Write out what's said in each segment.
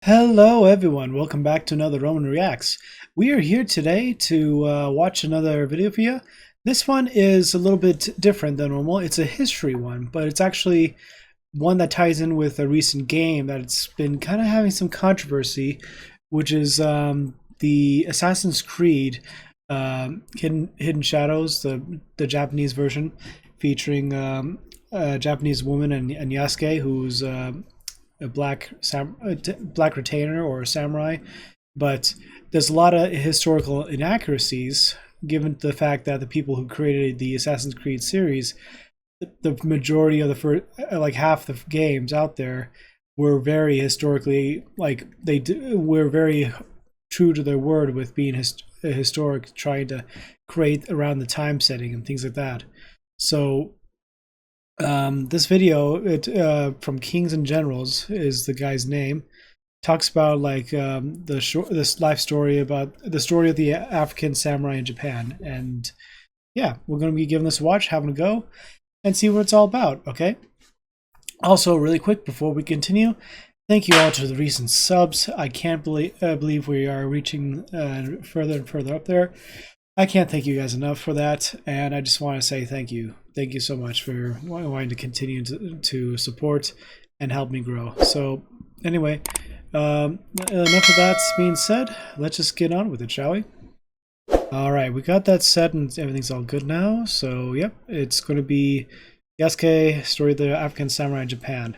Hello everyone, welcome back to another Roman Reacts. We are here today to watch another video for you. This one is a little bit different than normal. It's a history one, but it's actually one that ties in with a recent game that's been kind of having some controversy, which is the Assassin's Creed Hidden Shadows, the Japanese version, featuring a Japanese woman and Yasuke, who's a black retainer or a samurai, but there's a lot of historical inaccuracies given the fact that the people who created the Assassin's Creed series, the majority of the first, like half the games out there, were very historically were very true to their word with being historic, trying to create around the time setting and things like that. So this video, from Kings and Generals is the guy's name, talks about like this life story about the story of the African samurai in Japan, and yeah, we're going to be giving this a watch, having a go, and see what it's all about. Okay. Also, really quick before we continue, thank you all to the recent subs. I can't believe we are reaching further and further up there. I can't thank you guys enough for that, and I just want to say thank you. Thank you so much for wanting to continue to support and help me grow. So anyway, enough of that being said, let's just get on with it, shall we? Alright, we got that set and everything's all good now. So yep, it's going to be Yasuke, story of the African samurai in Japan.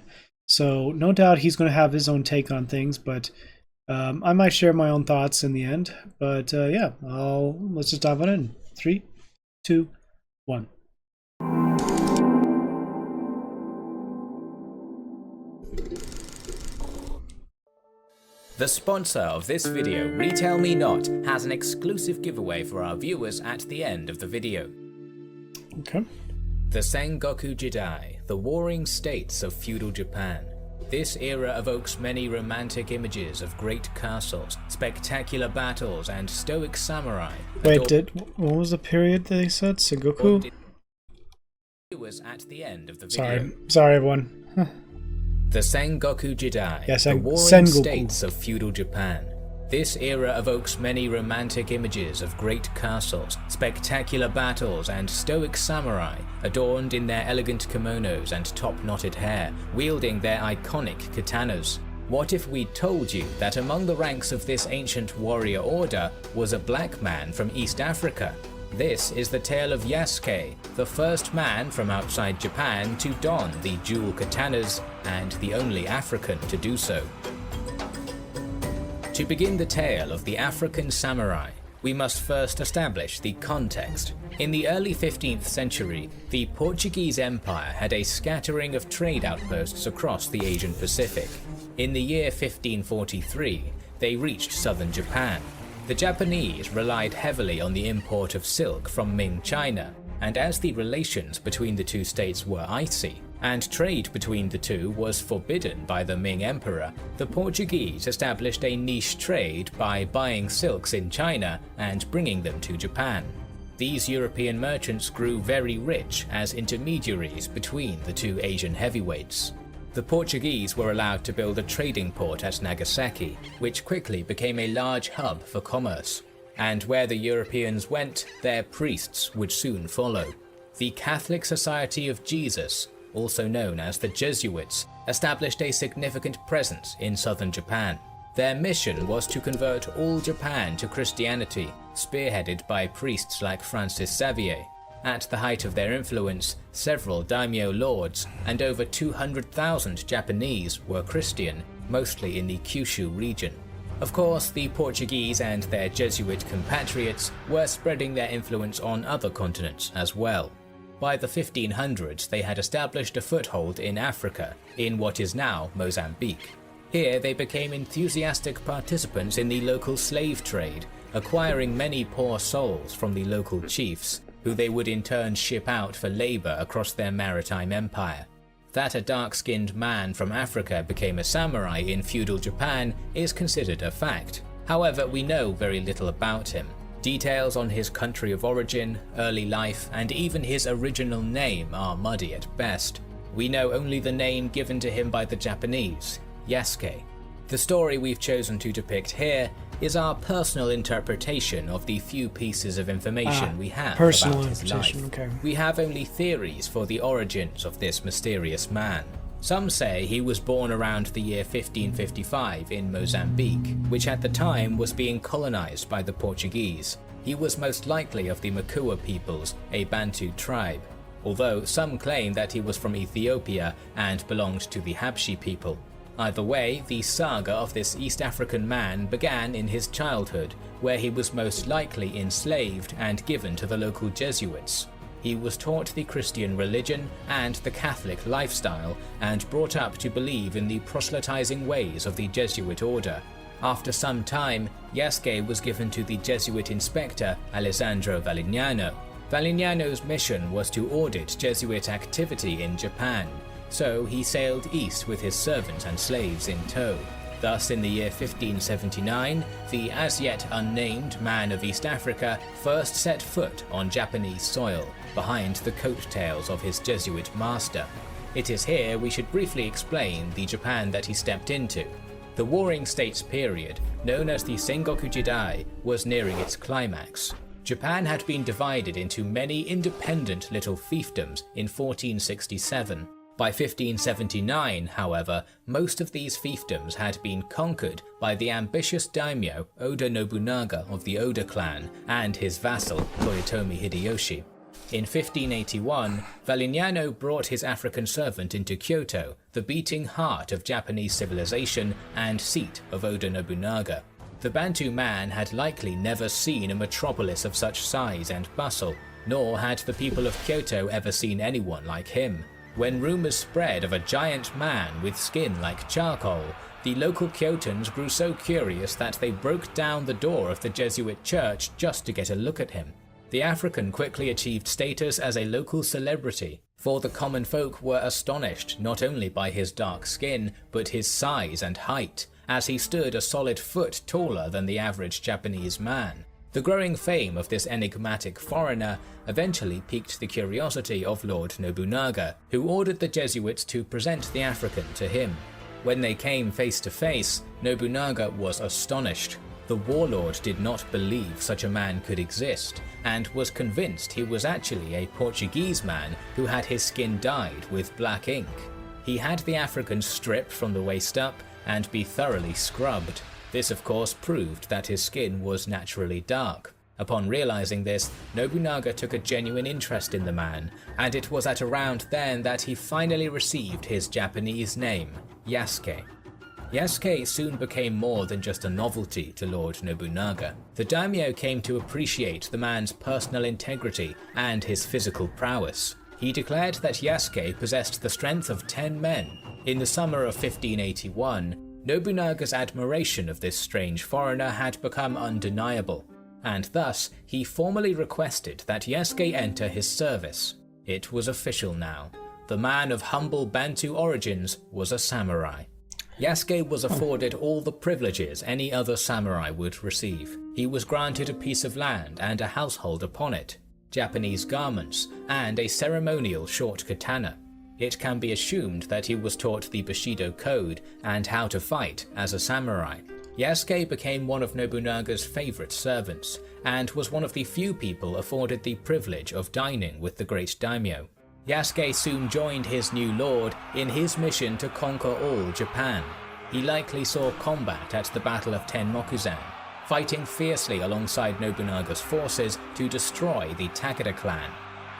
So no doubt he's going to have his own take on things, but I might share my own thoughts in the end, but yeah, let's just dive on in. 3, 2, 1. The sponsor of this video, Retail Me Not, has an exclusive giveaway for our viewers at the end of the video. Okay. The Sengoku Jidai, the warring states of feudal Japan. This era evokes many romantic images of great castles, spectacular battles, and stoic samurai. Wait, what was the period they said? Sengoku? At the end of the video. Sorry everyone. The Sengoku Jidai, the warring Sengoku. states of feudal Japan. This era evokes many romantic images of great castles, spectacular battles, and stoic samurai, adorned in their elegant kimonos and top-knotted hair, wielding their iconic katanas. What if we told you that among the ranks of this ancient warrior order was a black man from East Africa? This is the tale of Yasuke, the first man from outside Japan to don the dual katanas, and the only African to do so. To begin the tale of the African samurai, we must first establish the context. In the early 15th century, the Portuguese Empire had a scattering of trade outposts across the Asian Pacific. In the year 1543, they reached southern Japan. The Japanese relied heavily on the import of silk from Ming China, and as the relations between the two states were icy, and trade between the two was forbidden by the Ming Emperor, the Portuguese established a niche trade by buying silks in China and bringing them to Japan. These European merchants grew very rich as intermediaries between the two Asian heavyweights. The Portuguese were allowed to build a trading port at Nagasaki, which quickly became a large hub for commerce. And where the Europeans went, their priests would soon follow. The Catholic Society of Jesus, also known as the Jesuits, established a significant presence in southern Japan. Their mission was to convert all Japan to Christianity, spearheaded by priests like Francis Xavier. At the height of their influence, several daimyo lords and over 200,000 Japanese were Christian, mostly in the Kyushu region. Of course, the Portuguese and their Jesuit compatriots were spreading their influence on other continents as well. By the 1500s, they had established a foothold in Africa, in what is now Mozambique. Here they became enthusiastic participants in the local slave trade, acquiring many poor souls from the local chiefs, who they would in turn ship out for labor across their maritime empire. That a dark-skinned man from Africa became a samurai in feudal Japan is considered a fact. However, we know very little about him. Details on his country of origin, early life, and even his original name are muddy at best. We know only the name given to him by the Japanese, Yasuke. The story we've chosen to depict here is our personal interpretation of the few pieces of information we have about his life. Okay. We have only theories for the origins of this mysterious man. Some say he was born around the year 1555 in Mozambique, which at the time was being colonized by the Portuguese. He was most likely of the Makua peoples, a Bantu tribe, although some claim that he was from Ethiopia and belonged to the Habshi people. Either way, the saga of this East African man began in his childhood, where he was most likely enslaved and given to the local Jesuits. He was taught the Christian religion and the Catholic lifestyle, and brought up to believe in the proselytizing ways of the Jesuit order. After some time, Yasuke was given to the Jesuit inspector Alessandro Valignano. Valignano's mission was to audit Jesuit activity in Japan, so he sailed east with his servants and slaves in tow. Thus, in the year 1579, the as yet unnamed man of East Africa first set foot on Japanese soil, behind the coattails of his Jesuit master. It is here we should briefly explain the Japan that he stepped into. The Warring States period, known as the Sengoku Jidai, was nearing its climax. Japan had been divided into many independent little fiefdoms in 1467. By 1579, however, most of these fiefdoms had been conquered by the ambitious daimyo Oda Nobunaga of the Oda clan and his vassal Toyotomi Hideyoshi. In 1581, Valignano brought his African servant into Kyoto, the beating heart of Japanese civilization and seat of Oda Nobunaga. The Bantu man had likely never seen a metropolis of such size and bustle, nor had the people of Kyoto ever seen anyone like him. When rumors spread of a giant man with skin like charcoal, the local Kyotans grew so curious that they broke down the door of the Jesuit church just to get a look at him. The African quickly achieved status as a local celebrity, for the common folk were astonished not only by his dark skin, but his size and height, as he stood a solid foot taller than the average Japanese man. The growing fame of this enigmatic foreigner eventually piqued the curiosity of Lord Nobunaga, who ordered the Jesuits to present the African to him. When they came face to face, Nobunaga was astonished. The warlord did not believe such a man could exist, and was convinced he was actually a Portuguese man who had his skin dyed with black ink. He had the African stripped from the waist up and be thoroughly scrubbed. This of course proved that his skin was naturally dark. Upon realizing this, Nobunaga took a genuine interest in the man, and it was at around then that he finally received his Japanese name, Yasuke. Yasuke soon became more than just a novelty to Lord Nobunaga. The daimyo came to appreciate the man's personal integrity and his physical prowess. He declared that Yasuke possessed the strength of 10 men. In the summer of 1581, Nobunaga's admiration of this strange foreigner had become undeniable, and thus he formally requested that Yasuke enter his service. It was official now. The man of humble Bantu origins was a samurai. Yasuke was afforded all the privileges any other samurai would receive. He was granted a piece of land and a household upon it, Japanese garments, and a ceremonial short katana. It can be assumed that he was taught the Bushido code and how to fight as a samurai. Yasuke became one of Nobunaga's favorite servants, and was one of the few people afforded the privilege of dining with the great daimyo. Yasuke soon joined his new lord in his mission to conquer all Japan. He likely saw combat at the Battle of Tenmokuzan, fighting fiercely alongside Nobunaga's forces to destroy the Takeda clan.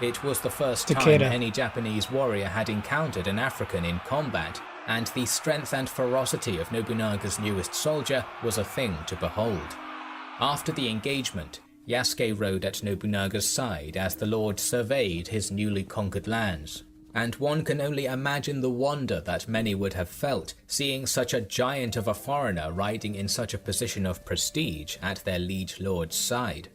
It was the first time any Japanese warrior had encountered an African in combat, and the strength and ferocity of Nobunaga's newest soldier was a thing to behold. After the engagement, Yasuke rode at Nobunaga's side as the lord surveyed his newly conquered lands, and one can only imagine the wonder that many would have felt seeing such a giant of a foreigner riding in such a position of prestige at their liege lord's side.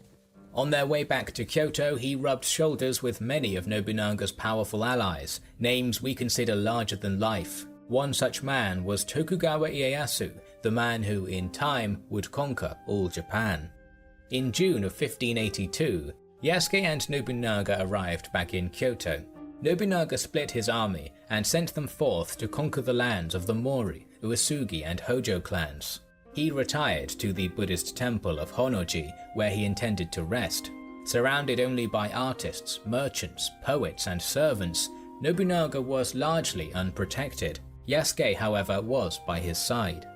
On their way back to Kyoto, he rubbed shoulders with many of Nobunaga's powerful allies, names we consider larger than life. One such man was Tokugawa Ieyasu, the man who, in time, would conquer all Japan. In June of 1582, Yasuke and Nobunaga arrived back in Kyoto. Nobunaga split his army and sent them forth to conquer the lands of the Mori, Uesugi and Hojo clans. He retired to the Buddhist temple of Honnoji, where he intended to rest. Surrounded only by artists, merchants, poets, and servants, Nobunaga was largely unprotected. Yasuke, however, was by his side.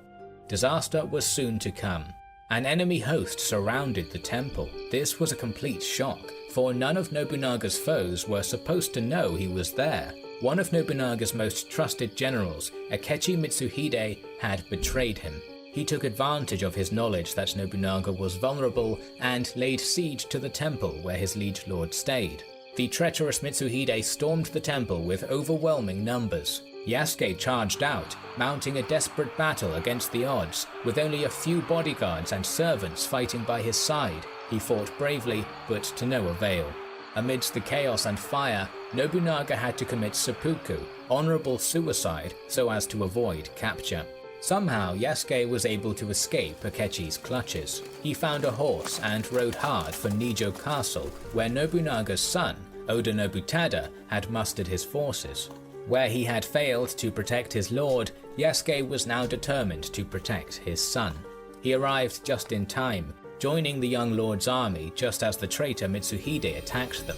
Disaster was soon to come. An enemy host surrounded the temple. This was a complete shock, for none of Nobunaga's foes were supposed to know he was there. One of Nobunaga's most trusted generals, Akechi Mitsuhide, had betrayed him. He took advantage of his knowledge that Nobunaga was vulnerable and laid siege to the temple where his liege lord stayed. The treacherous Mitsuhide stormed the temple with overwhelming numbers. Yasuke charged out, mounting a desperate battle against the odds, with only a few bodyguards and servants fighting by his side. He fought bravely, but to no avail. Amidst the chaos and fire, Nobunaga had to commit seppuku, honorable suicide, so as to avoid capture. Somehow, Yasuke was able to escape Akechi's clutches. He found a horse and rode hard for Nijo Castle, where Nobunaga's son, Oda Nobutada, had mustered his forces. Where he had failed to protect his lord, Yasuke was now determined to protect his son. He arrived just in time, joining the young lord's army just as the traitor Mitsuhide attacked them.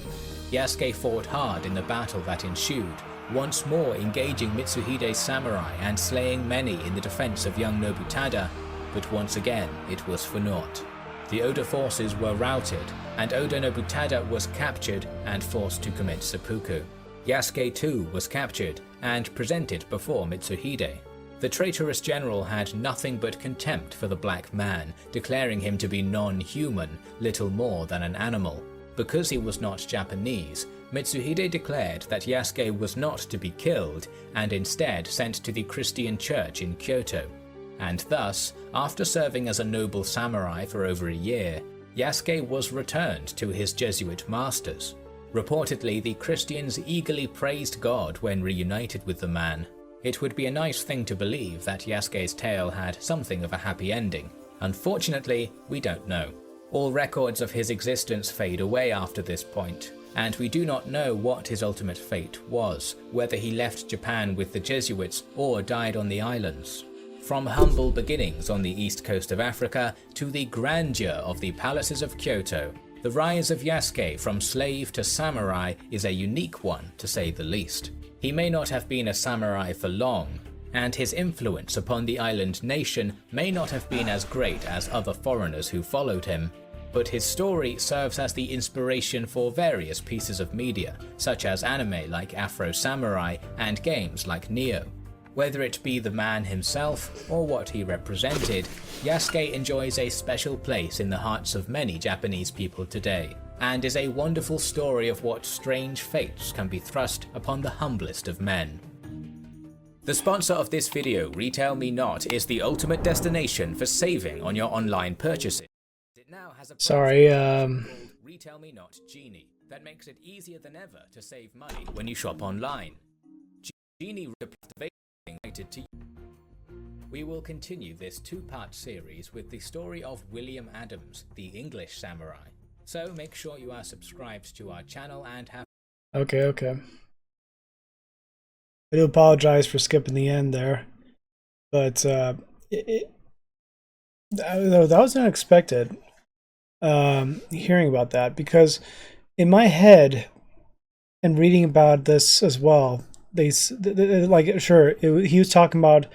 Yasuke fought hard in the battle that ensued, once more engaging Mitsuhide's samurai and slaying many in the defense of young Nobutada, but once again it was for naught. The Oda forces were routed, and Oda Nobutada was captured and forced to commit seppuku. Yasuke too was captured and presented before Mitsuhide. The traitorous general had nothing but contempt for the black man, declaring him to be non-human, little more than an animal. Because he was not Japanese, Mitsuhide declared that Yasuke was not to be killed and instead sent to the Christian church in Kyoto. And thus, after serving as a noble samurai for over a year, Yasuke was returned to his Jesuit masters. Reportedly, the Christians eagerly praised God when reunited with the man. It would be a nice thing to believe that Yasuke's tale had something of a happy ending. Unfortunately, we don't know. All records of his existence fade away after this point, and we do not know what his ultimate fate was, whether he left Japan with the Jesuits or died on the islands. From humble beginnings on the east coast of Africa to the grandeur of the palaces of Kyoto, the rise of Yasuke from slave to samurai is a unique one, to say the least. He may not have been a samurai for long, and his influence upon the island nation may not have been as great as other foreigners who followed him, but his story serves as the inspiration for various pieces of media, such as anime like Afro Samurai and games like Nioh. Whether it be the man himself or what he represented, Yasuke enjoys a special place in the hearts of many Japanese people today, and is a wonderful story of what strange fates can be thrust upon the humblest of men. The sponsor of this video, Retail Me Not, is the ultimate destination for saving on your online purchases. It now has a Sorry, called Retail Me Not Genie that makes it easier than ever to save money when you shop online. Genie related to you. We will continue this two-part series with the story of William Adams, the English samurai. So make sure you are subscribed to our channel and have... Okay. I do apologize for skipping the end there, but that was unexpected, hearing about that, because in my head, and reading about this as well, he was talking about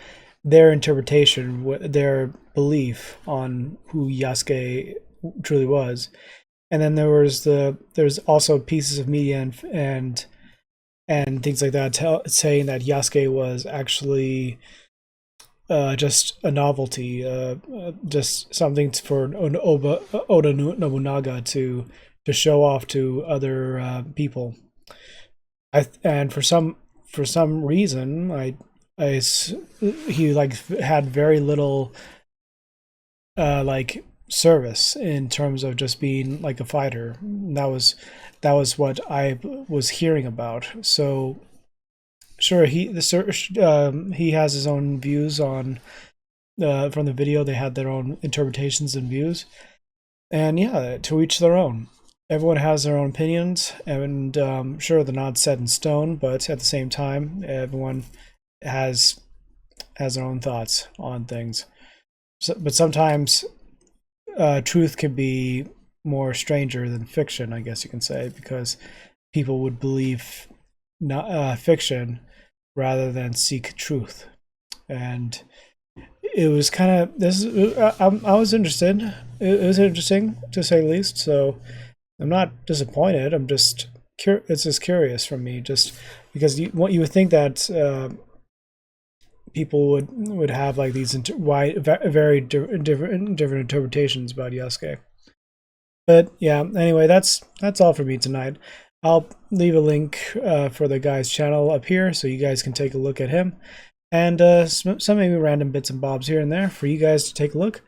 their interpretation, their belief on who Yasuke truly was, and then there's also pieces of media and things like that saying that Yasuke was actually just a novelty, just something for Oda Nobunaga to show off to other people. And for some reason, he had very little service in terms of just being like a fighter. That was what I was hearing about. So sure, he has his own views on from the video. They had their own interpretations and views, and yeah, to each their own. Everyone has their own opinions, and sure, they're not set in stone, but at the same time, everyone has has their own thoughts on things. So, but sometimes truth can be more stranger than fiction, I guess you can say, because people would believe not fiction rather than seek truth. And it was kind of this. I was interested. It was interesting to say the least. So I'm not disappointed. I'm just it's just curious for me, just because what you would think that people would have like these very different interpretations about Yasuke. But yeah, anyway, that's all for me tonight. I'll leave a link for the guy's channel up here so you guys can take a look at him, and some maybe random bits and bobs here and there for you guys to take a look.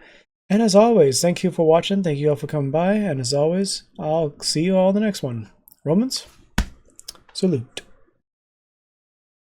And as always, thank you for watching. Thank you all for coming by. And as always, I'll see you all in the next one. Romans, salute.